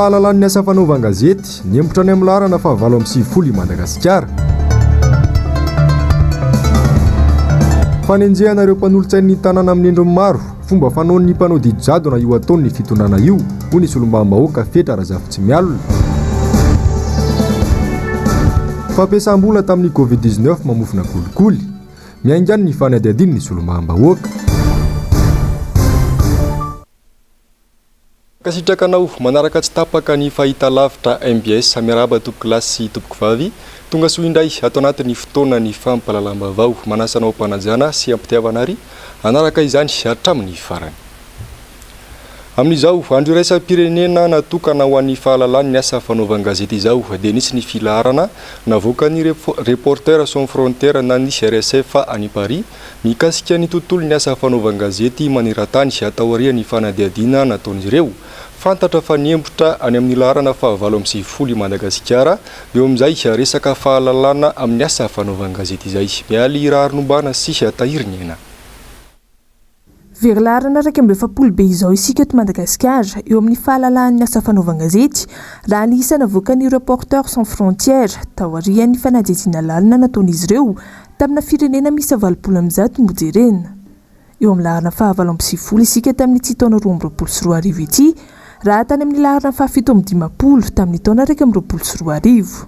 Fahalalan'ny asa fanaovan-gazety niembotra any amin'ny laharana fahavalo amby sivifolo i Madagasikara. Fanenjehanareo mpanolotsain'ny tanàna amin'ny endriny maro fomba fanaon'ny mpanao didy jadona io ataon'ny fitondrana io hoy ny solombam-bahoaka Fetra Razafy Mialina. Fampiasam-bola tamin'ny Covid-19 mamofona kolikoly miaingany ny fanadihadin'ny solombam-bahoaka. Kasitrakanao manaraka tsy tapaka ny fahitalavitra MBS miaraba tompoko lasy sy tompoko vavy tonga soa indray ato anatin'ny fotoana ny fampalalam-bavao manasanao mpanajana sy ampitiavana ary anaraka izany hatramin'ny farany. Amin'izao andro iraisam-pirenena natokana ho an'ny fahalalan'ny asa fanaovan-gazety izao dia nisy ny filaharana navoakan'ny Reporters sans frontières na nisy RSF any Paris mikasika ny tontolon'ny asa fanaovan-gazety maneran-tany atao aorian'ny fanadihadiana nataon'izy ireo. Fantatra fa niembotra any amin'ny laharana fahavalo amby sivifolo i Madagasikara eo amin'izay resaka fahalalana amin'ny asa fanaovan-gazety izay. Mialy raharinombana sy atahiriny ena. Very laharana raika amby efapolo be izao isika eto Madagasikara eo amin'ny fahalalan'ny asa fanaovan-gazety raha ny isa navoakan'ny Reporters sans frontières tao aorian'ny fanadihadiana lalina nataon'izy ireo tamina firenena misy 80 mojerena. Eo amin'ny laharana fahavalo amby sivifolo isika tamin'ny tsy taona 2024 ity raha tany amin'ny laharana fahafito amby 10 tamin'ny taona 2024.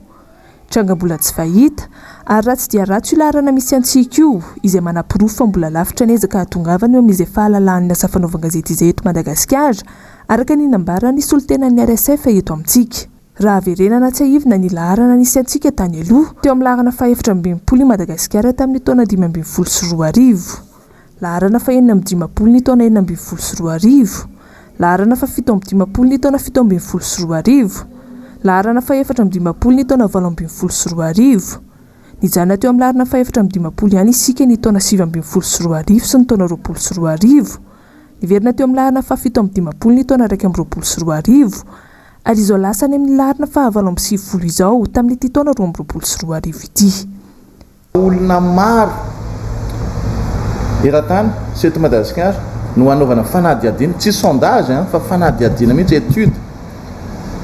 Tranga-bola tsy fahita ary ratsy dia ratsy io laharana misy antsika io izay manam-pirofo fa mbola lavitra nezaka hatongavana eo amin'izay fahalalan'ny asa fanaovan-gazety izay eto Madagasikara araka ny nambarany solitenan'ny RSF eto amintsika. Raha averenana tsy ahivina ny laharana nisy antsika tany aloha teo amin'ny laharana faha-efatra amby 10 i Madagasikara tamin'ny taona 2024. Laharana faha-enina amby 10 ny taona 2024. Laharana faha-fito amby 10 ny taona 2024. Laharana faha-efatra amby 10 ny taona 2024. Nijanona teo amin'ny laharana faha-efatra amby 10 ihany isika ny taona 2024 sy ny taona 2024. Niverina teo amin'ny laharana faha-fito amby 10 ny taona 2024 ary izao lasa any amin'ny laharana fahavalo amby sivifolo izao tamin'ity taona 2024 ity. Olona maro eran-tany sy eto Madagasikara no hanaovana fanadihadiana, tsy sondage fa fanadihadiana mihitsy étude.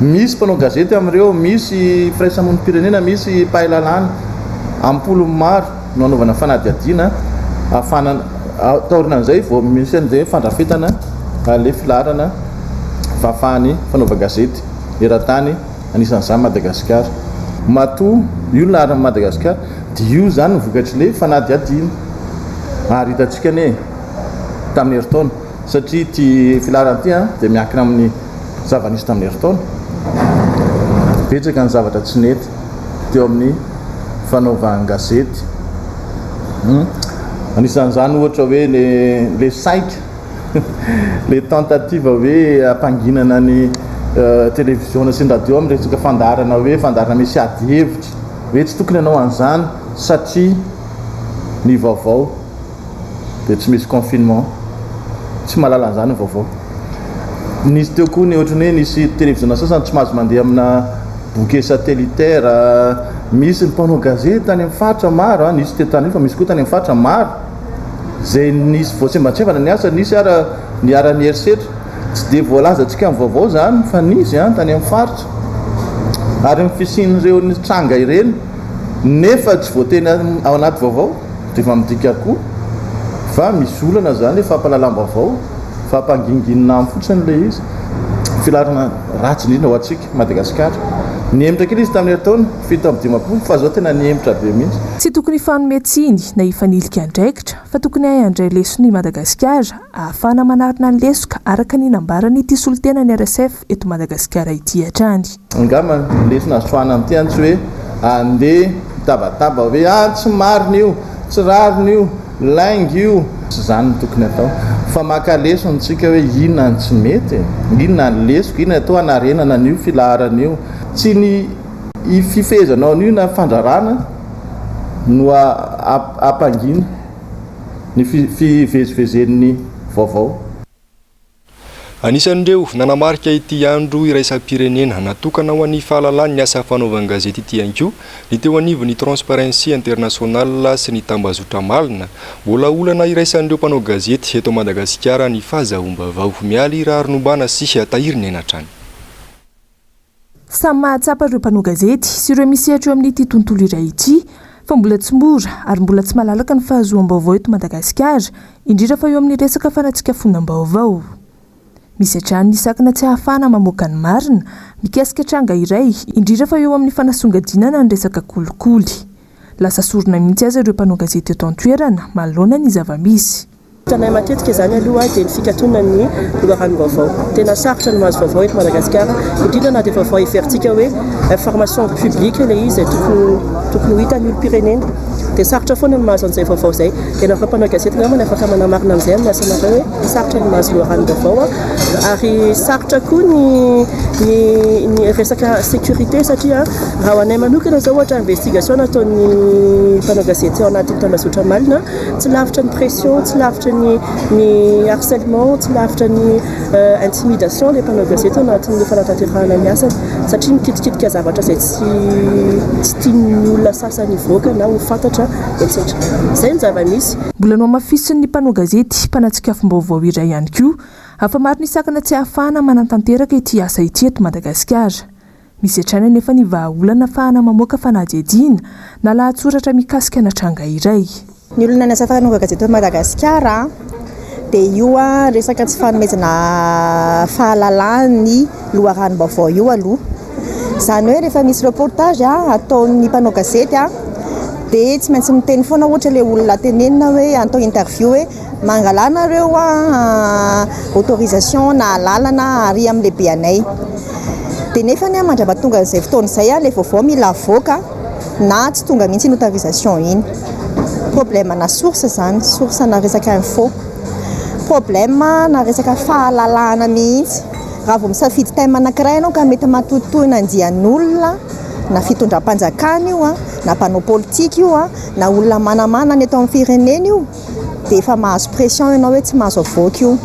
Misy mpanao gazety amin'ireo, misy firaisamonim-pirenena, misy mpahalalana ampolo maro no hanaovana fanadihadiana ahafana taorinan'izay vao misy an'izay fandrafetana le filaharana fahafahany fanaovan-gazety eran-tany anisan'izany Madagasikara. Matoa io laharana Madagasikara dia io zany no vokatry le fanadihadiana ary hitantsika ne tamin'ny heritaona satria ty filaharana ty dia miankina amin'ny zava-nisy tamin'ny heritaona. Betsaka ny zavatra tsy nety teo amin'ny fanaovan-gazety. Anisan'izany ohatra hoe le saika le tentative hoe ampanginana ny télévision sy ny radio amin'ny resaka fandaharana hoe fandaharana misy ady hevitra hoe tsy tokony hanao an'izany satria ny vaovao dia tsy misy confinement, tsy mahalala an'izany ny vaovao. Nisy teo koa ny ohatrany hoe nisy télévision sasany tsy mahazo mandeha amina bouquet satellitaire. Misy ny mpanao gazety tany amin'ny faritra maro, nisy tetany fa misy koa tany amin'ny faritra maro zay nisy voatsembatsembana ny asa, nisy ny ara-mierisetra tsy dia voalaza antsika amin'ny vaovao zany fa nisy tany amin'ny faritra ary ny fisian'ireo ny tranga ireny nefa tsy voateny ao anaty vaovao dia efa midika koa fa misy olana zany le fampalalam-baovao fampanginginina amin'ny fotsiny le izy. Filaharana ratsy indrindra ho antsika Madagasikara. Niembotra kely izy tamin'ny heritaona fito amby 10 fa zao tena niembotra be mihitsy. Tsy tokony fanometsiny na hifanilika andraikitra fa tokony handray lesony Madagasikara ahafana manarina ny lesoka araka ny nambarany ity solitenan'ny RSF eto Madagasikara ity hatrany. Angamba lesona azo soahana amin'ity any tsy hoe andeha tabataba hoe tsy marina io, tsy rarina io, lainga io, tsy zany tokony atao fa maka lesona tsika hoe inona ny tsy mety, inona ny lesoko, inona atao hanarenana an'io filaharana io, tsy ny fifehezanao an'io na fandrarana no ampangina ny fivezivezen'ny vaovao. Anisan'ireo nanamarika ity andro iraisam-pirenena natokana ho an'ny fahalalan'ny asa fanaovan-gazety ity anko ny teo anivon'ny Transparency International sy ny tambazotra malina mbola olana iraisan'ireo mpanao gazety eto Madagasikara ny fahazahoam-baovao. Mialy raharinombana sy atahiriny eny hatrany. Samy mahatsapa ireo mpanao gazety sy ireo misehatra eo amin'ity tontolo iray ity fa mbola tsy mora ary mbola tsy malalaka ny fahazoam-baovao eto Madagasikara, indrindra fa eo amin'ny resaka fanatsikafona-baovao. Misy hatrany ny sakana tsy ahafahana mamoaka ny marina mikasika tranga iray, indrindra fa eo amin'ny fanasongadinana ny resaka kolikoly. Lasa sorona mihitsy aza ireo mpanao gazety eto an-toerana manoloana ny zava-misy. Tanay matetika izany aloha dia ny fikatona ny loharano-baovao. Tena sarotra ny mahazo vaovao eto Madagasikara, indrindra na dia vaovao heveritsika hoe information publique ilay izy tokony ho hitan'ny olom-pirenena. Dia sarotra foana ny mahazo an'izay vaovao izay. Dia nareo mpanao gazety angambany afaka manamarina amin'izay amin'ny asanareo hoe sarotra ny mahazo loharano-baovao ary sarotra koa ny resaka sécurité satria raha ho anay manokana izao ohatra investigation nataon'ny mpanao gazety ao anatin'ny tambazotra malina, tsy lavitra ny pression, tsy lavitra ny harcèlement, tsy lavitra ny intimidation ilay mpanao gazety anatin'ny fanatanterahana ny asany satria mikitikitika zavatra izay tsy tian'ny olona sasany hivoaka na ho fantatra etc. Izay ny zava-misy. Mbola no amafisin'ny mpanao gazety mpanatsikafom-baovao iray ihany koa, hafa maro ny sakana tsy ahafahana manantanteraka ity asa ity eto Madagasikara. Misy hatrany anefa ny vahaolana ahafahana mamoaka fanadihadiana na lahatsoratra mikasika na tranga iray. Ny olona ny asa fanaovana gazety eto Madagasikara dia io resaka tsy fanomezana fahalalany loharano-baovao io aloha. Izany hoe rehefa misy reportage ataon'ny mpanao gazety dia tsy maintsy miteny foana ohatra ilay olona tenenina hoe atao interview hoe mangalana ireo autorisation na lalana ary amin'ny lehibe anay. Dia nefa ny mandraba tonga izay fotoana izay ilay vaovao mila avoaka na tsy tonga mihitsy ny autorisation iny. Problème na source zany, source na resaka info. Problème na resaka fahalalana mihitsy. Raha vao misafidy thème anankiray ianao ka mety matotoina andian'olona na fitondram-panjakana io na mpanao politika io na olona manamana ny atao amin'ny firenena io dia efa mahazo pression ianao hoe tsy mahazo avoaka io.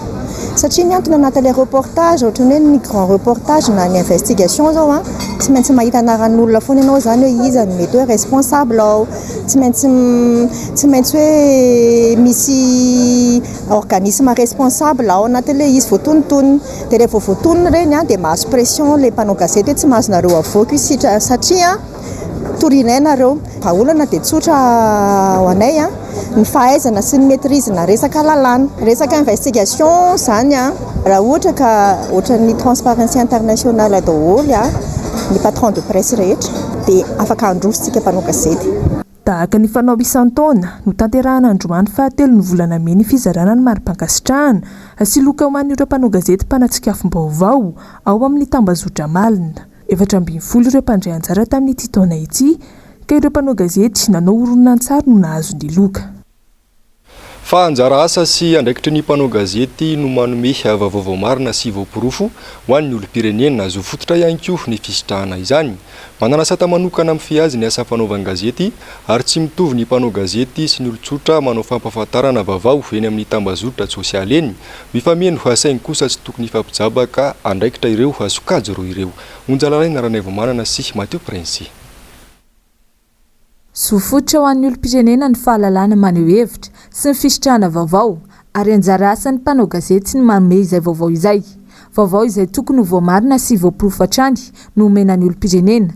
Satria ny antony anatin'ilay reportage ohatra hoe ny grand reportage na ny investigation zao tsy maintsy mahita anaran'olona foana ianao zany hoe iza no mety hoe responsable ao, tsy maintsy hoe misy organisme responsable ao anatin'ilay izy voatonontonony. Dia rehefa voatonony ireny dia mahazo pression ilay mpanao gazety hoe tsy mahazo nareo avoaka io satria torinay nareo. Raha olana dia tsotra ho anay ny fahaizana sy ny maîtrisena resaka lalàna, resaka investigation zany raha ohatra ka ohatran'ny Transparency International daholo ny patron de presse rehetra dia afaka andrositsika mpanao gazety. Tahaka ny fanao isan-taona no tanterahana androany fahatelo ny volana May ny fizarana ny mari-pankasitrahana sy loka homan'ireo mpanao gazety mpanatsikafom-baovao ao amin'ny tambazotra malina. 720 ireo mpandray anjara tamin'ity taona ity ka ireo mpanao gazety nanao horonan-tsary no nahazo ny loka. Fa anjara asa sy andraikitry ny mpanao gazety no manome vaovao marina sy vaopirofo ho an'ny olom-pirenena azo fototra ihany koa ny fisitrahana izany. Manana sata manokana amin'ny fiazy ny asa fanaovana gazety ary tsy mitovy ny mpanao gazety sy ny olon-tsotra manao fampahafantarana vaovao eny amin'ny tambazotra sosialy eny. Mifameno ho asainy kosa tsy tokony hifampijabaka andraikitra ireo asokajy roa ireo. Onjalalaina Ranaivo Manana sy Mateo Prince. Sofotra ho an'ny olom-pirenena ny fahalalana maneho hevitra sy ny fisitrahana vaovao ary anjara asan'ny mpanao gazety sy ny manome izay vaovao izay. Vaovao izay tokony ho voamarina sy voapirofo hatrany no omena ny olom-pirenena.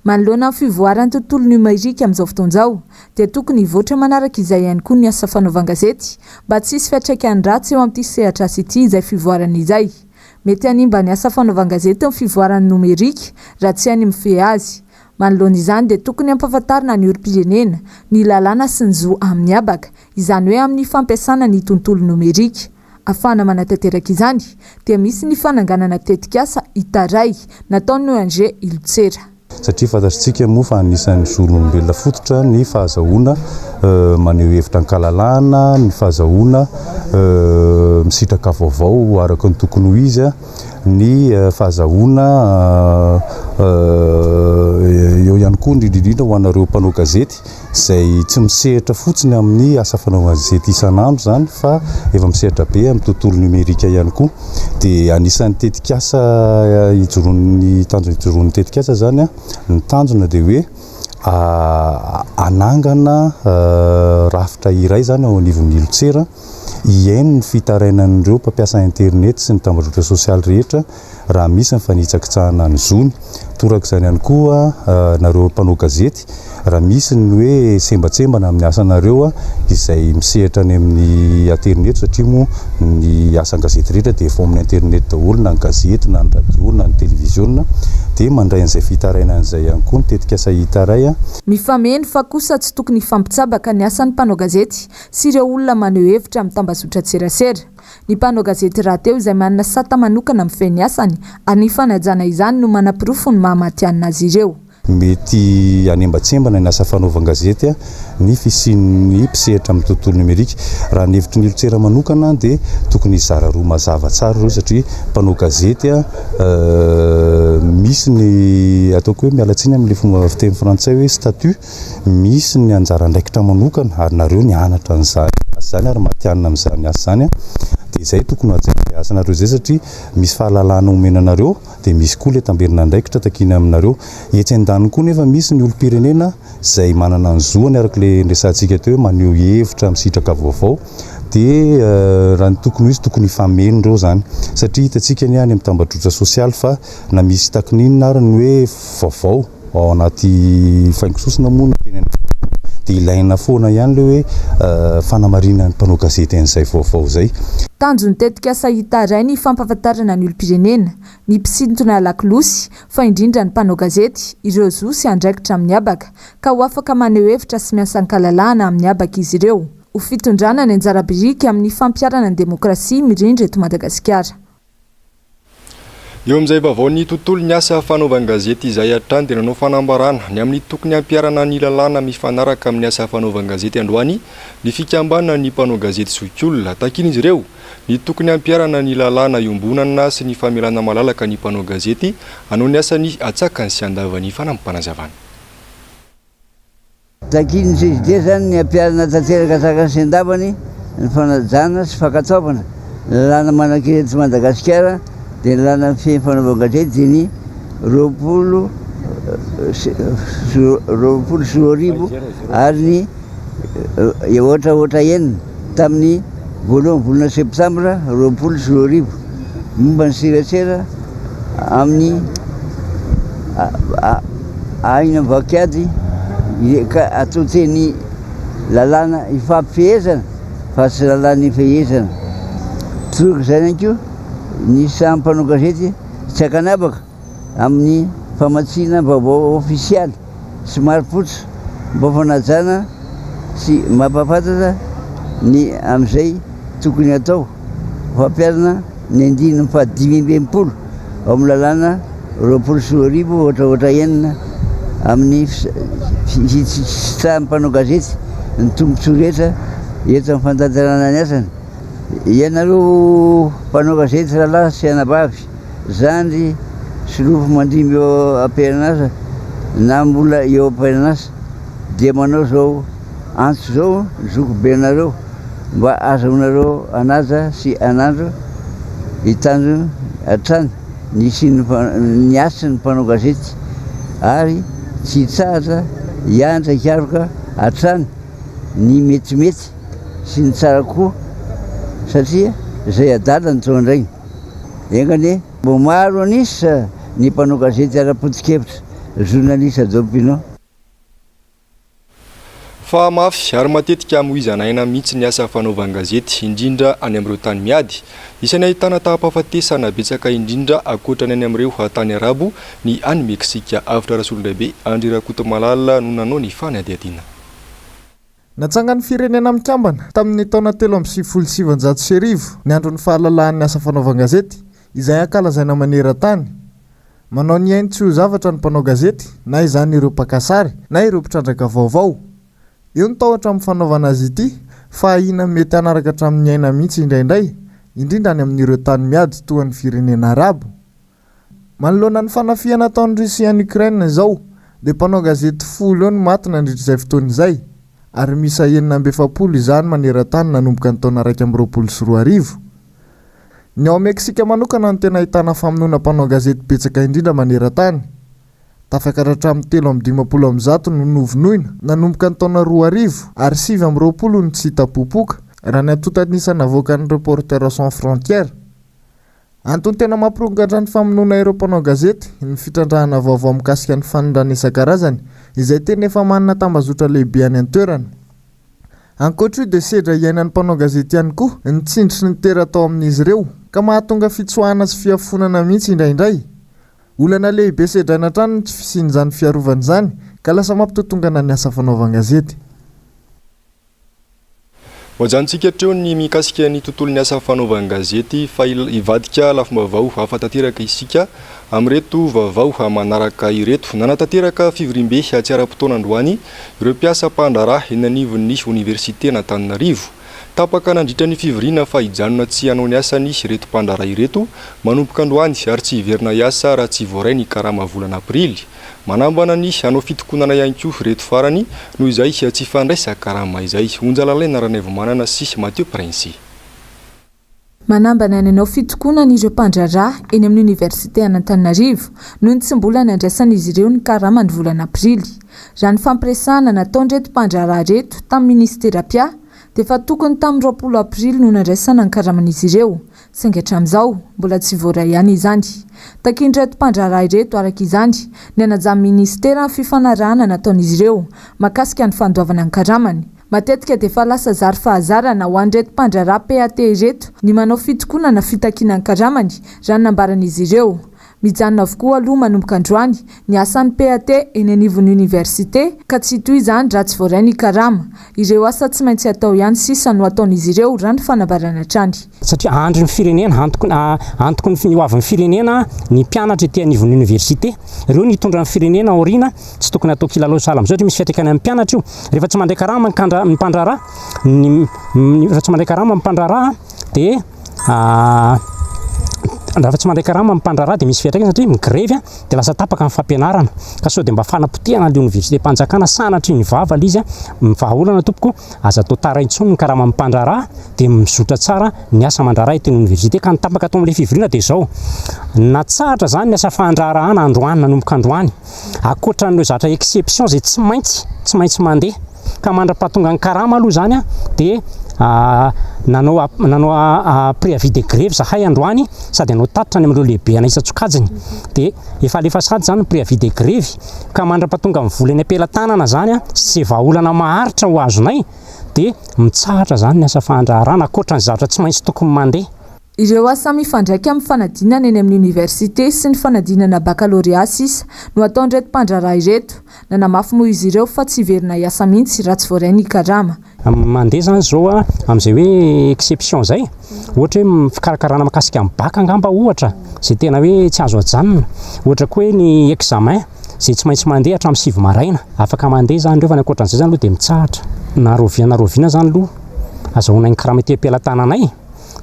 Manoloana amin'ny fivoaran'ny tontolo numerika amin'izao fotoan'izao dia tokony hivoatra manaraka izay ihany koa ny asa fanaovana gazety mba tsy hisy fiantraikany ratsy eo amin'ity sehatra asa ity izay fivoarana izay. Mety hanimba ny asa fanaovana gazety amin'ny fivoaran'ny numerika raha tsy any mifehy azy. Manoloana izany dia tokony hampafantarina ny olom-pirenena ny lalàna sy ny zo amin'ny abaka, izany hoe amin'ny fampiasana ny tontolo numerika. Afahana manatanteraka izany dia misy ny fananganana tetikasa itaray nataon'ny ONG Ilutsera. Satria fantatritsika moa fa anisan'ny zon'olombelona fototra ny fahazahoana maneho hevitra ankalalana, ny fahazahoana misitraka vaovao araka ny tokony ho izy, ny fahazahoana eo ihany koa indrindra ho anareo mpanao gazety izay tsy misehatra fotsiny amin'ny asa fanaovana gazety isan'andro zany fa efa misehatra be amin'ny tontolo numerika ihany koa. Dia anisan'ny tetikasa ijoroan'ny tanjona ijoroan'ny tetikasa zany ny tanjona dia hoe anangana rafitra iray zany ao anivon'ny Ilutsera iaino ny fitarainan'ireo mpampiasa internet sy ny tambazotra sosialy rehetra raha misy mifanitsakitsahana ny zony. Toraka izany ihany koa nareo mpanao gazety, raha misy ny hoe sembatsembana amin'ny asanareo izay misehatra any amin'ny internet, satria moa ny asan gazety rehetra dia efa amin'ny internet daholo, na ny gazety na ny radio na ny televiziona, dia mandray an'izay fitaraina an'izay ihany koa nitetika asa hitaray. Mifameno fa kosa tsy tokony fampitsabaka ny asan'ny mpanao gazety sy ireo olona maneho hevitra amin'ny tambazotra tserasera. Ny mpanao gazety rahateo izay manana sata manokana amin'ny feny asany, ary fanajana izany no manam-pirofo ny mahamatianina azy ireo. Mety anembatsembana ny asa fanaovan-gazety ny fisian'ny mpisehatra amin'ny tontolo numerika. Raha ny hevitry ny olotsera manokana dia tokony izara roa mazava tsara ireo, satria mpanao gazety misy ny ataoko hoe mialatsiny amin'ilay fomba fiteny frantsay hoe statut, misy ny anjara andraikitra manokana ary nareo ny anatra an'izany asa zany ary matianina amin'izany asa zany. Dia izay tokony hajaina asanareo izay, satria misy fahalalana omenanareo dia misy koa ilay tamberina andraikitra takiny aminareo. Etsy an-daniny koa nefa misy ny olom-pirenena izay manana ny zoany araka ilay resantsika teo, maneho hevitra misitraka vaovao. Dia raha ny tokony izy tokony fameno ireo zany, satria hitantsika ny any amin'ny tambazotra sosialy fa na misy takininina ary ny hoe vaovao ao anaty faingososina moa teny dia ilaina foana ihany le hoe fanamarina ny mpanao gazety an'izay vaovao izay. Tanjony tetika asa hitaray ny fampahafantarana ny olom-pirenena, ny mpisintona lakilosy, fa indrindra ny mpanao gazety, ireo zo sy andraikitra amin'ny abaka, ka ho afaka maneho hevitra sy miasan-kalalahana amin'ny abaka izy ireo. Ho fitondrana ny anjara biriky amin'ny fampiarana ny demokrasia mirindra eto Madagasikara. Eo amin'izay vaovao ny tontolo ny asa fanaovan-gazety izay hatrany dia nanao fanambarana ny amin'ny tokony hampiarana ny lalàna mifanaraka amin'ny asa fanaovan-gazety androany, ny fikambanana ny mpanao gazety zokiolona takiny izy ireo, ny tokony hampiarana ny lalàna iombonana sy ny famelana malalaka ny mpanao gazety hanao ny asany atsakany sy andavany fanampanazavana. Takiny sy dia zany ny hampiarana tanteraka atsakany sy andavany ny fanajana sy fankatsaovana lalàna manan-kireto Madagasikara dia lalàna feny fanaovan-gazety dia ny roapolo sy roa arivo ary ny ohatraohatra enina tamin'ny voalohany volana septambra roapolo sy roa arivo. Momba ny serasera amin'ny aina vakiady ka atao teny lalàna ifampifehezana fa sy lalàna ifehezana. Toroka izany ihany koa ny samy mpanao gazety tsy akanabaka amin'ny famatsiana vaovao ofisialy sy marim-pototra mba fanajana sy mampahafantatra ny amin'izay tokony atao fampiarana ny andininy fa 520 ao amin'ny lalàna roapolo sy roa arivo ohatraohatra enina amin'ny samy mpanao gazety ny tombontsoa rehetra eto amin'ny fantanterana ny asany. Ianareo mpanao gazety rahalahy sy anabavy, zandry sy rofo mandrimy eo am-perinasa na mbola eo am-perinasa dia manao zao antso zao zoko be nareo mba azaonareo anaja sy anandro hitanjo hatrany ny asy ny mpanao gazety ary tsy hitsahatra hianatra hikaroka hatrany ny metimety sy ny tsara koa, satria zay adala ny tao andrainy. Engany mbo maro anisa ny mpanao gazety ara-potikevitra journaliste d'opinion. Fa mafy ary matetika amoizanaina mihitsy ny asa fanaovan-gazety indrindra any amin'ireo tany miady. Isany ahitana tahapahafatesana betsaka indrindra akoatra ny any amin'ireo tany arabo ny any Meksika. Avitra Rasolondraibe Andry Rakotomalala no nanao ny fanadihadiana. Natsangany firenena mikambana tamin'ny taona 3,770 ny andron'ny fahalalan'ny asa fanaovan-gazety izay ankalazaina maneran-tany. Manao ny ainy tsy ho zavatra ny mpanao gazety, na izany ireo mpakasary na ireo mpitrandraka vaovao. Eo ny tahotra amin'ny fanaovana azy ity fa ahina mety hanaraka hatramin'ny aina mihitsy indraindray, indrindra any amin'ireo tany miady toa ny firenena arabo. Manoloana ny fanafiana ataon'ny Russia ny Ukraine izao dia mpanao gazety 10 eo ny maty nandritrizay fotoana izay, ary misy 970 izany maneran-tany nanomboka ny taona 2024. Ny ao Meksika manokana no tena ahitana famonoana mpanao gazety betsaka indrindra maneran-tany. Tafakatra hatramin'ny 350 no novonoina nanomboka ny taona 2000 ary 720 no tsy hita popoka raha ny atotanisa navoaka ny Reporters sans frontières. antony tena mampirongatra ny famonoana ireo mpanao gazety ny fitrandrahana vaovao mikasika ny fanondrana isan-karazany izay tena efa manana tambazotra lehibe any an-toerana. Ankoatra io dia sedra iainan'ny mpanao gazety ihany koa ny tsindry ny teratao amin'izy ireo ka mahatonga fitsoahana sy fiafonana mihitsy indraindray. Olana lehibe sedraina hatrany tsy fisian'izany fiarovana izany ka lasa mampitotongana ny asa fanaovan-gazety. Hoajantsika hatreo ny mikasika ny tontolon'ny asa fanaovan-gazety fa ivadika lafim-baovao hafa tanteraka isika amin'ireto vaovao manaraka ireto. Nanatanteraka fivorimbe tsy ara-potoana androany ireo mpiasa mpandraharaha eny anivon'ny Université n'Antananarivo. Tapaka nandritra ny fivoriana fa hijanona tsy hanao ny asany ireto mpandraharaha ireto manomboka androany ary tsy hiverina hiasa raha tsy voaray ny karama volana aprily. Manambana ny hanao fitokonana ihany koa ireto farany noho izay tsy fandraisa karama izay. Onjalalaina Ranevo Manana sy Mathieu Prince. Manambana ny hanao fitokonana ireo mpandraharaha eny amin'ny Université Antananarivo noho ny tsy mbola nandraisan'izy ireo ny karama ny volana aprily. Raha ny fampiresahana nataon'ireto mpandraharaha reto tamin'ny ministera pia dia efa tokony tamin'ny 20 aprily no nandraisana ny karaman'izy ireo. Saingy hatramin'izao mbola tsy voaray ihany izany. Takin'ireto mpandraharaha ireto araka izany ny hanajan'ny ministera ny fifanarahana nataon'izy ireo makasika ny fandoavana ny karamany. Matetika dia efa lasa zary fahazarana ho an'ireto mpandraharaha PAT ireto ny manao fitokonana fitakiana ny karamany raha nambaran'izy ireo. Mijanona avokoa aloha manomboka androany ny asan'ny PAT eny anivon'ny université ka tsy toy izany raha tsy voaray ny karama. Ireo asa tsy maintsy atao ihany sisa no ataon'izy ireo raha ny fanambarana hatrany. Satria andro ny firenena antoko ny hoavin'ny firenena ny mpianatra ety anivon'ny université. Ireo nitondra ny firenena aoriana tsy tokony atao kilalao salama. Zao misy fiatraikany amin'ny mpianatra io. Rehefa tsy mandray karama ny mpandraharaha rehefa tsy mandray karama ny mpandraharaha dia raha tsy mandray karama amin'ny mpandraharaha dia misy fiatraikany satria migrevy dia lasa tapaka amin'ny fampianarana ka sao dia mba fanapotehana ilay université mpanjakana sanatry ny vava izy vahaolana tompoko aza atao tara intsony ny karama amin'ny mpandraharaha dia mizotra tsara ny asa mandraharaha ety université ka nitapaka atao amin'ilay fivoriana dia izao natsahatra zany ny asa fandraharahana androany nanomboka androany akoatra n'ireo zatra exception zay tsy maintsy mandeha ka mandra-pahatonga ny karama aloha zany dia nanao préavis de grève zahay androany sady anao tatitra ny amin'ireo lehibe ana isa-tsokajiny dia efa alefa sady zany préavis de grève ka mandra-pahatonga ny volany ampelantanana zany sy vahaolana maharitra ho azonay dia mitsahatra zany ny asa fandraharahana akoatra ny zavatra tsy maintsy tokony mandeha. Ireo asa mifandraika amin'ny fanadinana eny amin'ny université sy ny fanadinana baccalauréat sisa no ataon'ireto mpandraharaha ireto. Nanamafy moa izy ireo fa tsy hiverina hiasa mihitsy raha tsy voaray ny karama. Mandeha zany zao amin'izay hoe exception zay ohatra hoe fikarakarana makasika amin'ny baka angamba ohatra zay tena hoe tsy azo ajanona. Ohatra koa hoe ny examen zay tsy maintsy mandeha hatramin'ny 7 maraina afaka mandeha zany ireo fa ny ankoatran'izay zany aloha dia mitsahatra na roviana zany aloha azahoana ny karama ety ampelantananay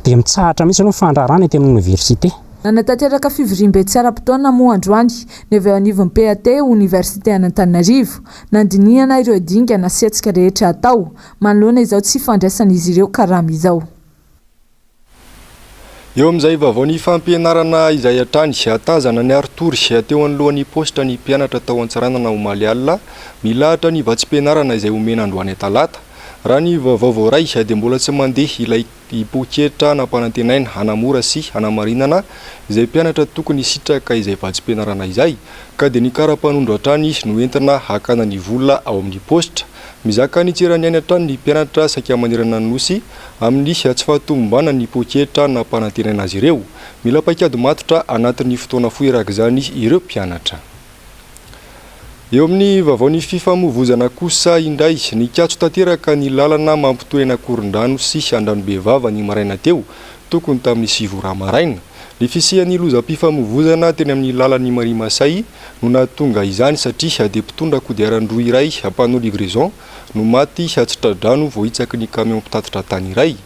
dia mitsahatra mihitsy aloha fandraharahana ety amin'ny université. Nanatanteraka fivorimbe tsy ara-potoana moa androany ny avy ao anivon'ny PAT Université Antananarivo nandinihana ireo dingana sy hetsika rehetra atao manoloana izao tsy fandraisan'izy ireo karama izao. Eo amin'izay vaovao ny fampianarana izay hatrany atazana ny aritory sy ateo anolohan'ny posta ny mpianatra tao Antsiranana omaly alina milahatra ny vatsim-pianarana izay omena androany talata. Raha ny vaovao ray dia mbola tsy mandeha ilay poketra nampanantenaina hanamora sy hanamarinana izay mpianatra tokony sitraka izay vatsim-pianarana izay ka dia ny kara-panondro hatrany no entina hakana ny vola ao amin'ny posta. Mizaka ny tsirany any hatrany ny mpianatra saika manerana ny nosy amin'ny tsy fahatombana ny poketra nampanantenaina azy ireo. Mila paikady matotra anatin'ny fotoana foeraka izany ireo mpianatra. Eo amin'ny vaovao fifamoivoizana kosa indray ny katso tanteraka ny lalana mampitoena Korondrano sy Andranomebava ny maraina teo tokony tamin'ny 7 maraina. Ny fisian'ny lozam-pifamoivoizana teny amin'ny lalan'ny Marimasay no nahatonga izany satria dia mpitondra kodiaran-droa iray mpanao livraison no maty Atsitradrano vao hitsaky ny camion mpitatitra tany iray.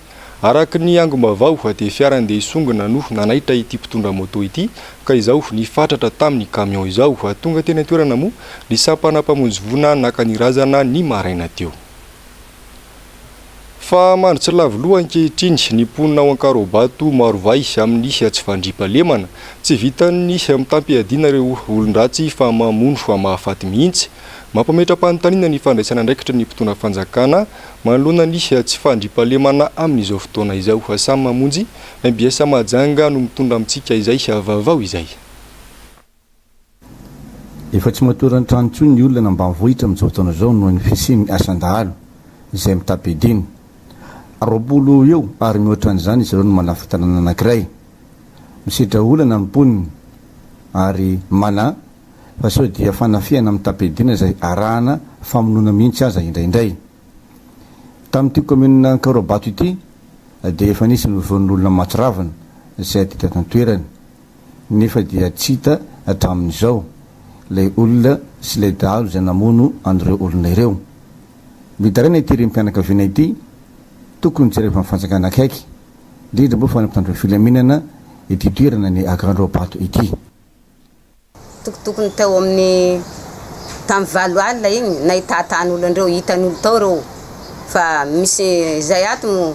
Araka ny angom-baovao dia fiaran-deha isongana no nanaitra ity mpitondra moto ity ka izao ny fatratra tamin'ny camion izao tonga teny an-toerana moa ny sampana mpamonjy vona naka ny razana ny maraina teo. fa mandritry lavoloha ankehitriny ny mponina ao an-karobato marovay amin'ny tsy fandriampalemana tsy vitany mitampiadiana ireo olon-dratsy fa mamono fa mahafaty mihitsy mampametra-panontaniana ny fandraisana andraikitra ny mpitondra fanjakana manoloana ny tsy fandriampalemana amin'izao fotoana izao samy mamonjy biasa majanga no mitondra amintsika izay vaovao izay efa tsy matorany trano tsony ny olona ambanivohitra amin'izao fotoana izao noho ny fisiany asandahalo izay mitapediny roapolo eo ary mihoatra an'izany izy ireo no mana fitanana anankiray misedra olana ny mponiny ary mana fa sao dia fanafiana amin'ny tapedina izay arahana famonoana mihitsy aza indraindray tamin'ity commune Karobato ity dia efa nisy novon'olona matsiravana izay adita tantoerany nefa dia tsy hita hatramin'izao ilay olona sy ilay dahalo izay namono an'ireo olona ireo midaraina ity rem-pianakaviana ity tokony tsy rehefa mifanjakana akaiky indrindra moa fa nampitandro filaminana ity toerana ny Karobato ity tokotokony tao amin'ny tamin'ny valo alina igny nahita tan'olondreo hitan'olo tao reo fa misy zay ato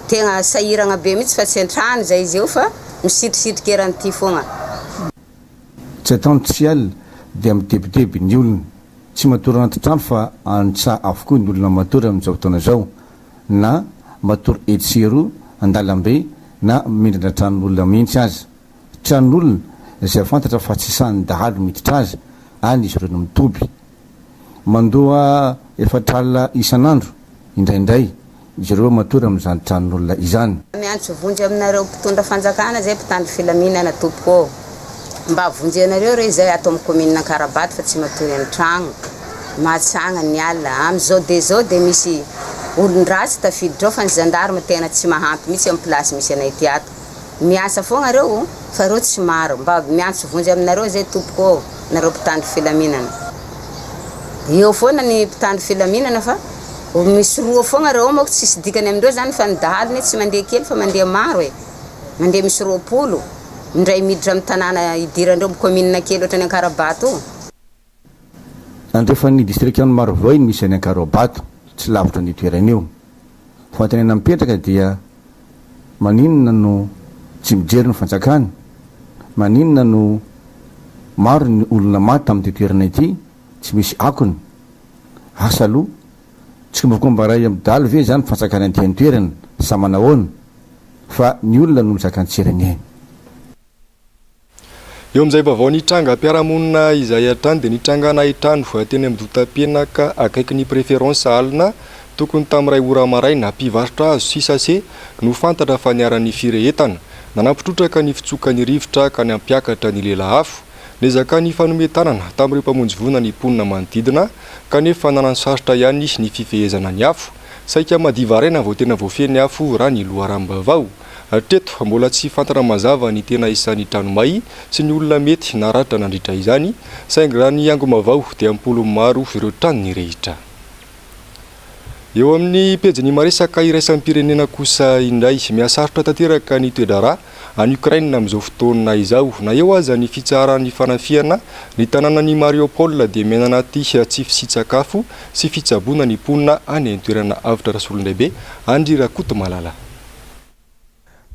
tegna sahiragna be mihitsy fa tsy antrano zay izy eo fa misitrisitrika eran'ity foagna tsy ataony tsy alina dia midebideby ny olona tsy matory anaty trano fa antsa avokoa ny olona matory amin'izao fotoana izao na matory etsero andalambe na mindrina tranon'olona mihitsy azy tranon'olona izay afantatra fa tsy sany dahalo miditra azy any izy ireo no mitoby mandoa efatralina isan'andro indraindray izy ireo matory amin'izany tranon'olona izany miantso vonjy aminareo mpitondra fanjakana zay mpitandro filaminana tompoko mba vonjy anareo reo izay ato amin'ny commune Karabato fa tsy matory amin'ny tragno mahatsagna ny alina amin'izao dia misy olon-dratsy tafiditra ao fa ny gendarme tena tsy mahampy mihitsy amin'ny place misy anay ty ato miasa foagna reo fa reo tsy maro mba miantso vonjy aminareo zay tompoko nareo mpitandro filaminana eo foana ny mpitandro filaminana fa misy roa foagna reo moa tsisy dikany amindreo zany fa ny dahaliny tsy mandeha kely fa mandeha maro mandeha misy roapolo indray miditra amin'ny tanàna idirandreo commune kely ohatrany Karabato andrefa ny district any Marovoy misy any Karabato tsy lavitra ny toerana io fa tenena mipetraka dia maninona no tsy mijery ny fanjakana maninona no maro ny olona maty tamin'ity toerana ity tsy misy akony asa aloha tsy kombakombaray amin'ny dalo ve zany fanjakana anty ny toerana sa manahoana fa ny olona no mizakan-tserany ainy eo amin'izay vaovao nitranga mpiaramonina izay atrany dia nitranga nahitrano fa teny amin'ny dotapenaka akaiky ny préférence alina tokony tamin'ny ray ora maraina mpivarotra azo sisase no fantatra fa niara-ny firehetana nanampitrotraka ny fitsokany rivotra ka ny ampiakatra ny lelahafo nezaka ny fanometanana tamin'ireo mpamonjy vona ny mponina manodidina kanefa nanansarotra ihany ny fifehezana ny afo saika madivaraina vao tena voafeny afo raha ny loharambavao teto mbola tsy fantatra mazava ny tena isan'ny tranomay sy ny olona mety naratra nandritra izany saingy raha ny angomavao dia mpolo maro ireo tranony rehitra eo amin'ny pejiny maresaka iraisan'ny pirenena kosa indray miasarotra tanteraka ny toedrara any Ukraine amin'izao fotoana izao na eo aza ny fitsaran'ny fanafiana ny tanànan'ny Mariupol dia miaina anaty tsy fisitsakafo sy fitsaboana ny mponina any an-toerana avitra rasolon-dehibe Andry Rakotomalala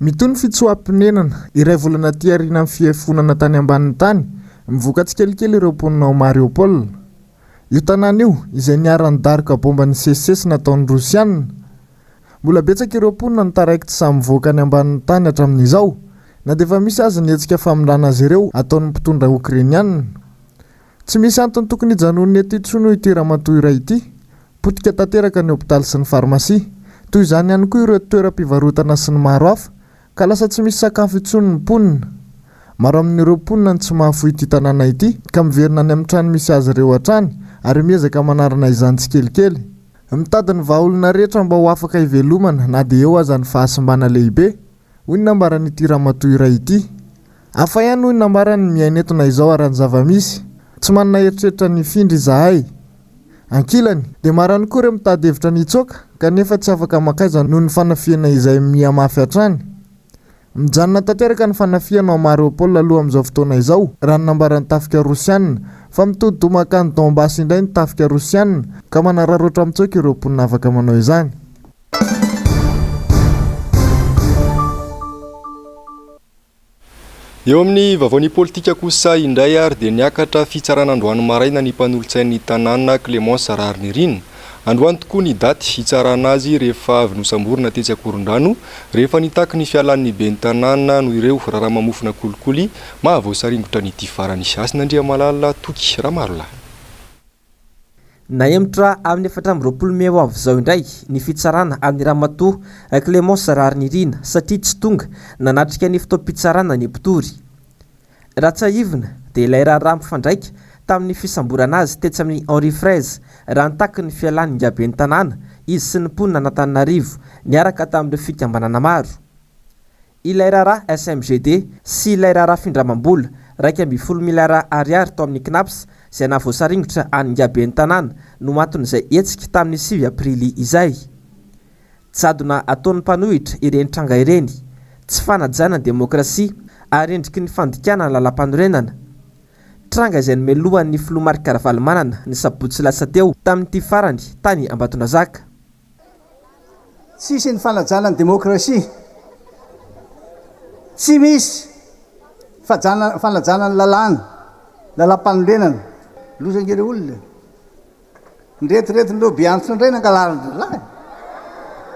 mitony fitsoam-pinenana iray volana ty arina amin'ny fihefonana tany ambanin'ny tany mivoaka tsikelikely ireo mponina ao Mariupol io tanàna io izay niarany daroka bomba ny sesisesy nataon'ny Rosianina mbola betsaka ireo mponina ny taraikitra samy mivoaka any ambanin'ny tany hatramin'izao na dia efa misy azy nietsika famindràna azy ireo ataon'ny mpitondra Ukrainianina tsy misy antony tokony hijanon'ny ety intsony ho ity ramatoa iray ity potika tanteraka ny hôpitaly sy ny farmasia toy izany ihany koa ireo toeram-pivarotana sy ny maro hafa ka lasa tsy misy sakafo intsony ny mponina maro amin'ireo mponina ny tsy mahafoy ity tanàna ity ka miverina any amin'ny trano misy azy ireo hatrany ary miezaka manarana izany tsikelikely mitady ny vahaolona rehetra mba ho afaka hivelomana na dia eo aza ny fahasimbana lehibe hoy ny nambaran'ity ramatoa iray ity hafa ihany hoy ny nambarany miaina eto na izao arany zava-misy tsy manana eritreritra ny findry izahay ankilany dia marany koa ireo mitady hevitra nitsoaka kanefa tsy afaka makaiza noho ny fanafiana izay mihamafy hatrany mijanona tanteraka ny fanafiana ao Mariupol aloha amin'izao fotoana izao raha ny nambaran'ny tafika Rosianina fa mitodi-domakany Donbasy indray ny tafika Rosianina ka manararoatra mitsoaka ireo mponina afaka manao izany Eo amin'ny vaovao ny politika kosa indray ary dia niakatra fitsarana androany maraina ny mpanolotsain'ny tanàna Clémence Rarnirina. Androany tokoa ny daty hitsarana azy rehefa avy nosamborina tetsy Akorondrano rehefa nitaky ny fialan'ny ben'ny tanàna no ireo raramamofona kolikoly mahavoasaringotra ny tifarany Asina Andriamalala Toky Ramarola. Naemtra amin'ny 420 Mey avy zao indray ny fitsarana amin'ny ramatoa Clémence Rarnirina satria tsy tonga nanatrika ny fotoam-pitsarana ny Pitory. Ratsaivina dia ilay raharaha mifandraika tamin'ny fisamborana azy tetsy amin'ny Henri Fraise raha nitaky ny fialan'ny ngaben'ny tanàna izy sy ny mponina Antananarivo niaraka tamin'ireo fikambanana maro. Ilay raharaha SMGD sy ilay raharaha findramam-bola 2.0 miliara ariary tao amin'ny KNAPS izay nahavoasaringotra any ngaben'ny tanàna no maton'izay hetsika tamin'ny 9 aprily izay. Tsadona ataon'ny mpanohitra ireny tranga ireny, tsy fanajana demokrasia ary endriky ny fandikana ny lalam-panorenana. Tranga izay nomelohan'ny filoha Marc Ravalomanana ny sabotsy lasa teo tamin'ity farany tany Ambatondrazaka. Tsisy ny fanajana ny demokrasia, tsy misy fanajana ny lalàna, lalam-panorenana. Lozangireo olona ndretirety ny lobi antitra indray nangalarandrolahy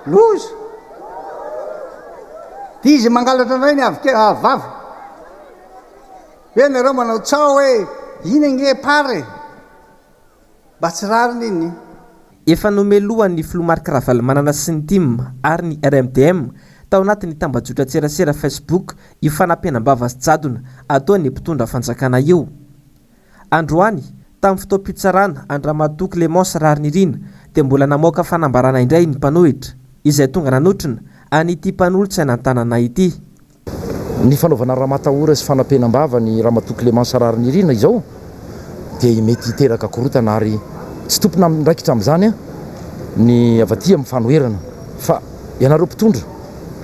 loza dia izy mangalatra indray ny avavy hoe nareo manao tsao hoe iny nge pare mba tsy rariny iny. Efa nomelohan'ny filoha Marc Ravalomanana sy ny TIM ary ny RMDM tao anatin'ny tambajotra tserasera Facebook io fanampianam-bava sy jadona ataon'ny mpitondra fanjakana io. Androany tamin'ny fotoam-pitsarana andramatoa Clémence Rarnirina dia mbola namoaka fanambarana indray ny mpanohitra izay tonga nanotrina an'ity mpanolotsaina an-tanana ity. Ny fanaovana raha-matahora sy fanampianam-bava ny ramatoa Clémence Rarnirina izao dia mety hiteraka korotana ary tsy tompona ndraikitra amin'izany ny avaty amin'ny fanoherana fa ianareo mpitondra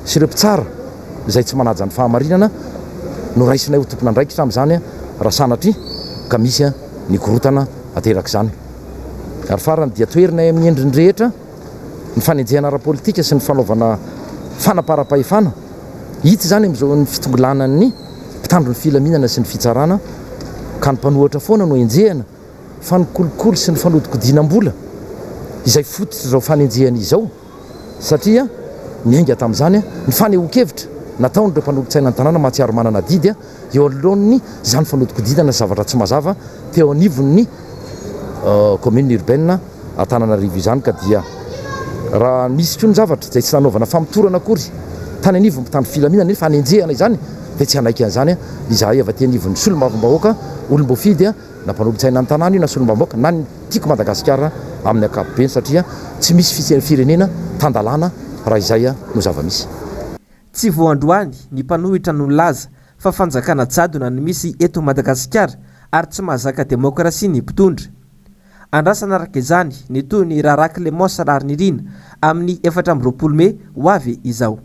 sy ireo mpitsara izay tsy manaja ny fahamarinana no raisinay ho tompona ndraikitra amin'izany raha sanatry ka misy ny korotana ateraka izany. Ary farany dia toerinay amin'ny endriny rehetra ny fanenjehana ara-politika sy ny fanaovana fanapara-pahefana hita izany amin'izao ny fitongolanan'ny mpitandro ny filaminana sy ny fitsarana ka ny mpanohatra foana no enjehana fa ny kolikoly sy ny fanodikodiana-mbola izay fototra izao fanenjehana izao satria niainga tamin'izany ny fanehoan-kevitra nataon'ireo mpanolotsaina ny tanàna mahatsiaro manana didy eo alohany izany fanodikodiana zavatra tsy mazava teo anivon'ny commune urbaine Antananarivo izany ka dia raha nisy koa ny zavatra izay tsy nanaovana famitorana akory tany anivo mpitandro filaminana nefa hanenjehana izany dia tsy hanaiky an'izany izahay avy aty anivon'ny solombavam-bahoaka olom-boafidy na mpanolotsaina ny tanàna io na solombavam-bahoaka na ny tiako Madagasikara amin'ny ankapobeny satria tsy misy firenena tandalana raha izay no zava-misy. Tsy voandroany ny mpanohitra no laza fa fanjakana jadona no misy eto Madagasikara ary tsy mahazaka demokrasia ny mpitondra. Andrasana araka izany ny toy ny raharaha Clémence Rarnirina amin'ny 4 Mey ho avy izao.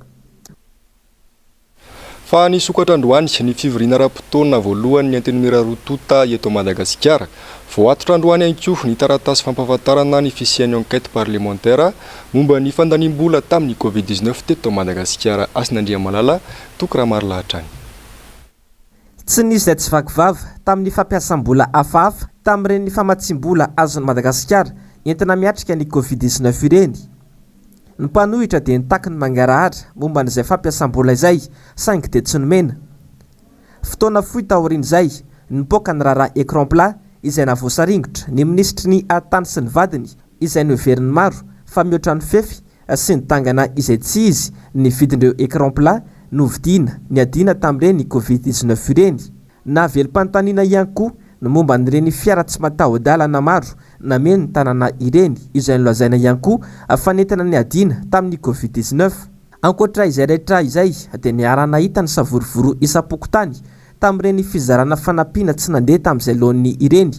Fa ny sokatra androany ny fivoriana ra-potoana voalohany ny antenimera rotota eto Madagasikara. Voatotra androany ihany koa ny taratasy fampahafantarana ny fisian'ny enquête parlementaire momba ny fandanim-bola tamin'ny Covid-19 teto Madagasikara. Asina Andriamalala Toky Ramarola hatrany. Tsy nisy izay tsy vakivava tamin'ny fampiasam-bola hafahafa tamin'ireny famatsim-bola azon'i Madagasikara entina miatrika ny Covid-19 ireny. Ny mpanohitra dia nitaky ny mangarahara momba n'izay fampiasam-bola izay saingy dia tsy nomena. Fotoana fohy taoriana izay nipoaka ny raharaha écran plat izay nahavoasaringotra ny ministry ny atany sy ny vadiny izay noheverin'ny maro fa mihoatra ny fefy sy ny tangana izay tsy izy ny vidin'ireo écran plat no vidiana ny adiana tamin'ireny Covid-19 ireny. Na velim-panontaniana ihany koa ny momba n'ireny fiara tsy mataho-dalana maro nameny ny tanàna ireny izay nolazaina ihany koa fanentana ny adiana tamin'ny Covid-19. Ankoatra izay rehetra izay dia niarana hita ny savorovoro isam-pokotany tamin'ireny fizarana fanampiana tsy nandeha tamin'izay lohan'ny ireny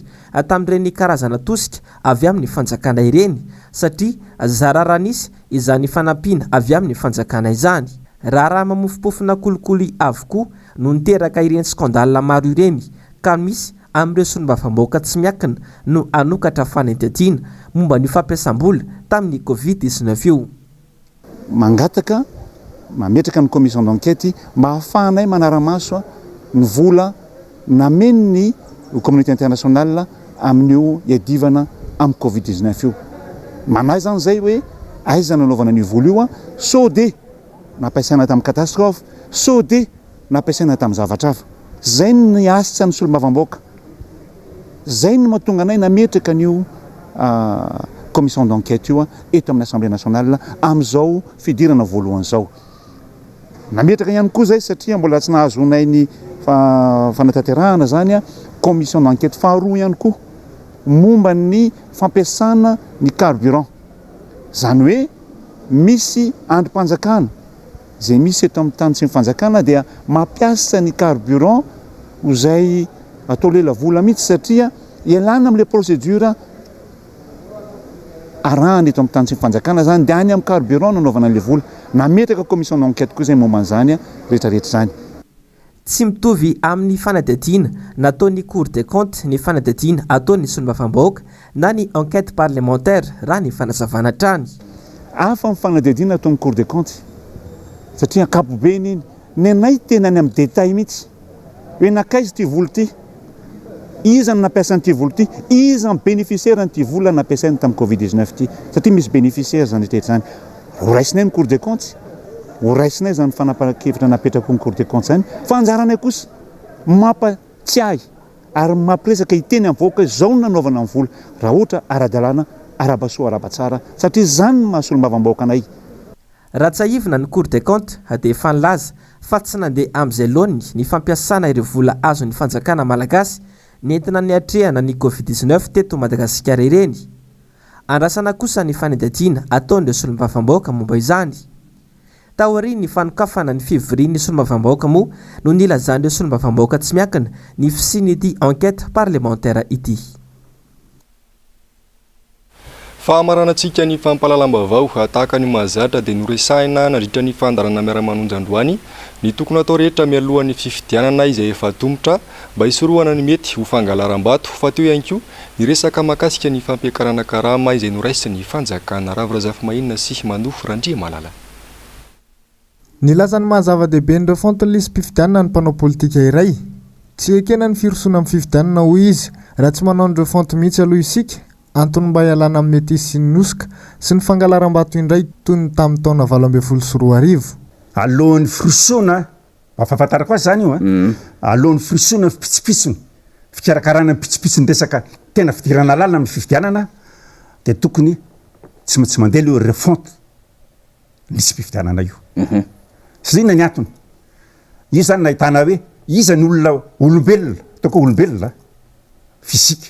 tamin'ireny karazana tosika avy amin'ny fanjakana ireny satria zarara nisy izany fanampiana avy amin'ny fanjakana izany. Raha mamofopofona kolikoly avokoa no niteraka ireny skandala maro ireny ka misy amin'ireo solombavam-bahoaka tsy miakina no anokatra fanentadiana momba ny fampiasam-bola tamin'ny Covid-19 io. Mangataka mametraka ny commission d'enquête mba hahafahanay manara-maso ny vola nameny ny communauté internationale amin'io iadivana amin'ny covid-19 io manahy zany zay hoe aiza nanaovana ny vola io so de nampiasaina tamin'ny catastrophe so de nampiasaina tamin'ny zavatra hafa zay ny asitra ny solombavamboaka zay no mahatonga anay nametraka an'io commission d'enquête io eto amin'ny assemblée nationale amin'izao fidirana voalohan'izao nametraka ihany koa zay satria mbola tsy nahazonay ny fanatanterahana zany commission d'enquête faharoa ihany koa momba ny fampiasana ny carburant zany hoe misy androm-panjakana zay misy eto amin'ny tany tsy mifanjakana dia mampiasa ny carburant izay atao lela vola mihitsy satria ialana amin'le procédure arahany eto amin'ny tany tsy mifanjakana zany dia any amin'ny carburant nanaovana an'le vola nametraka commission d'enquête koa zay momba an'izany rehetrarehetra zany tsy mitovy amin'ny fanadihadiana nataon'ny cour des comptes ny fanadihadiana ataon'ny solombavambahoaka na ny enquête parlementaire raha ny fanazavana trany afa amin'ny fanadihadiana ataon'ny cour des comptes satria ankapobeny iny ny anay tena any amin'ny détail mihitsy hoe nakaizy ty vola ty iza ny nampiasa an'ity vola ty iza ny bénéficiaire an'ity vola nampiasainy tamin'ny covid-19 ty satria misy bénéficiaire zany tetra zany horaisinay ny cour des comptes horaisinay zany fanapakevitra napetrako ny cour des comptes zany fa anjaranay kosa mampatsiahy ary mampiresaka hiteny avoaka zao no nanaovana ny vola raha ohatra ara-dalàna arabasoa arabatsara satria zany no mahasolombavambahoaka anay raha tsaivina ny cour des comptes dia efa nilaza fa tsy nandeha amin'izay loany ny fampiasana ireo vola azo ny fanjakana malagasy nentina ny atrehana ny covid-19 teto Madagasikara ireny andrasana kosa ny fanadihadiana ataon'ireo solombavambahoaka momba izany taoriany ny fanokafana ny fivorian'ny solombavambahoaka moa no nilazan'ireo solombavambahoaka tsy miankina ny fisianyity enquête parlementaire ity Fahamaranantsika ny fampahalalam-baovao tahaka ny mahazatra dia noresahina nandritra ny fandarana miara-manonja androany ny tokony atao rehetra mialohan'ny fifidianana izay efa atomotra mba hisorohana ny mety ho fangalaram-bato fa teo ihany koa ny resaka mahakasika ny fampiakarana karama izay noraisiny fanjakana Ravirazafimahinina sy Manofo Randriamalala. Nilazany mahazava-dehibe nireo fontony lisy mpifidianana ny mpanao politika iray tsy ekena ny firosoana amin'ny fifidianana hoy izy raha tsy manao nireo fonty mihitsy aloha isika antony mba hialana amin'ny mety sy ny nosika sy ny fangalaram-bato indray toy ny tamin'ny taona 2024 alohan'ny firosoana mafafantarako azy zany io alohan'ny firosoana fipitsipitsony fikarakarana pitsipitsony resaka tena fidirana lalina amin'ny fifidianana dia tokony tsy mandeha aloha ireo fonty lisy mpifidianana io sy inona ny antony io zany nahitana hoe iza ny olona olombelona ataoko olombelona fisika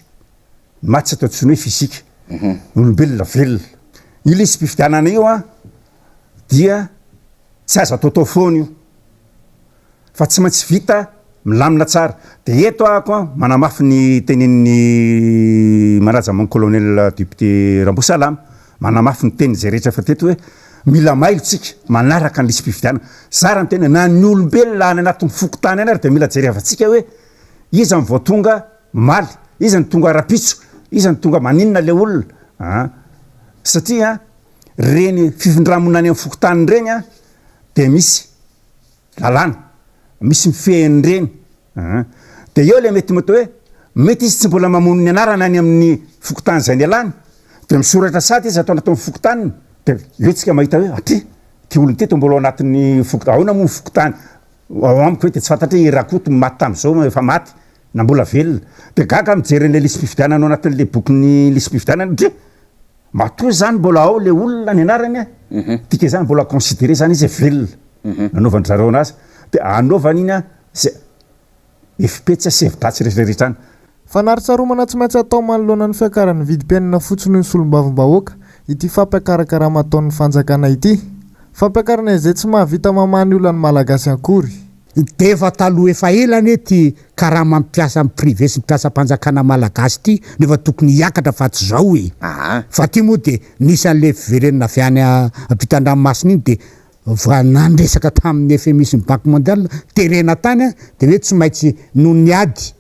matsy atao tsony hoe fisika olombelona velona io lisy mpifidianana io dia tsy azo atao foana io fa tsy maintsy vita milamina tsara dia eto ako manamafy ny tenen'ny manajaman'ny colonel député Rambosalama manamafy ny teny zay rehetra fa teto hoe mila mailontsika manaraka ny lisy mpifidianana zara ny tena na ny olombelona any anatin'ny fokotany any ary dia mila jerevantsika hoe iza ny voatonga maly iza ny tonga rapitso iza ny tonga maninona le olona satria reny fifindramona any amin'ny fokotany reny dia misy lalàna misy mifehany reny dia eo le mety matao hoe mety izy tsy mbola mamono ny anarana any amin'ny fokotany zay ny alany dia misoratra sady izy atao anatin'ny fokotaniny dia eo tsika mahita hoe atry ty olona teto mbola ao anatin'ny fokotany ahoana moa ny fokotany ao amiko hoe dia tsy fantatra hoe rakoto maty tamin'izao efa maty na mbola velona dia gaga mijeren'le lisy mpifidianana ao anatin'le bokyny lisy mpifidianana dre matoa zany mbola ao le olona ny anarany tika zany mbola considéré zany izy velona nanaovany zareo anazy dia anaovany iny zay efipetsy sevidatsy rehetrarehetra any fanaritsaromana tsy maintsy atao manoloana ny fiakaran'ny vidim-piainana fotsiny ny solombavambahoaka ity fampiakarakarama ataon'ny fanjakana ity fampiakarana izay tsy mahavita mamany olany malagasy akory dia efa taloha efa elany ty karama mpiasa amin'ny privé sy mpiasa mpanjakana malagasy ty nefa tokony hiakatra fa tsy zao fa ty moa dia nisan'le fiverenina avy any ampitan-dranomasina iny dia fa nandresaka tamin'ny FMI sy ny banque mondiale terena tany dia hoe tsy maintsy noho ny ady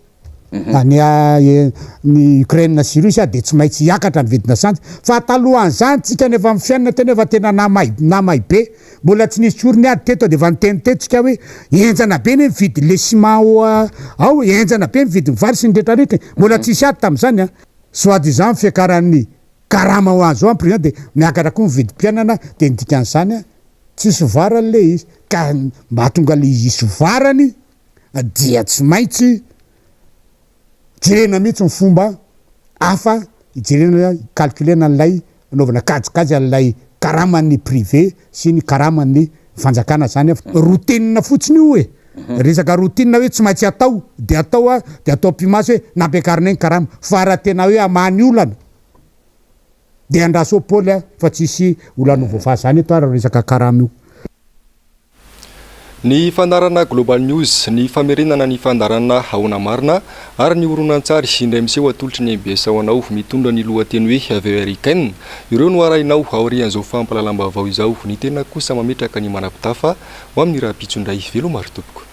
ny Ukraine sy Russia de tsy maintsy hiakatra ny vidina santy fa talohan'izany tsika nefa amin'ny fiainana tena efa tena namay be mbola tsy nisy orony ady teto de efa niteny teto hoe enjana be ny mividy le ciment ao enjana be mividy ny vary sy ny rehetrarehetra mbola tsisy ady tamin'izany a soi-disant fiakaran'ny karama ho azo en président de miakatra koa mividy mpianana de ny dikan'izany a tsisy varany le izy ka mba tonga le izy isy varany dia tsy maintsy jerena mihitsy ny fomba hafa ijerena calculena an'ilay anaovana kajikajy an'ilay karaman'ny privé sy ny karaman'ny fanjakana zany routine fotsiny io resaka routine hoe tsy maintsy atao de atao de atao pimasy hoe nampiakarina eny karama fa raha tena hoe amany olana de andraso Paoly fa tsisy olana voafa zany eto raha resaka karama io. Ny fandarana Global News ny famerenana ny fandarana haona marina ary ny horonan-tsary indray miseho atolotry ny MBS ao anao mitondra ny lohateny hoe aveo américaine ireo no arahinao aorian'izao fampalalam-baovao izao ny tena kosa mametraka ny manapitafa ho amin'ny raha-pitso indray velomaro tompoko.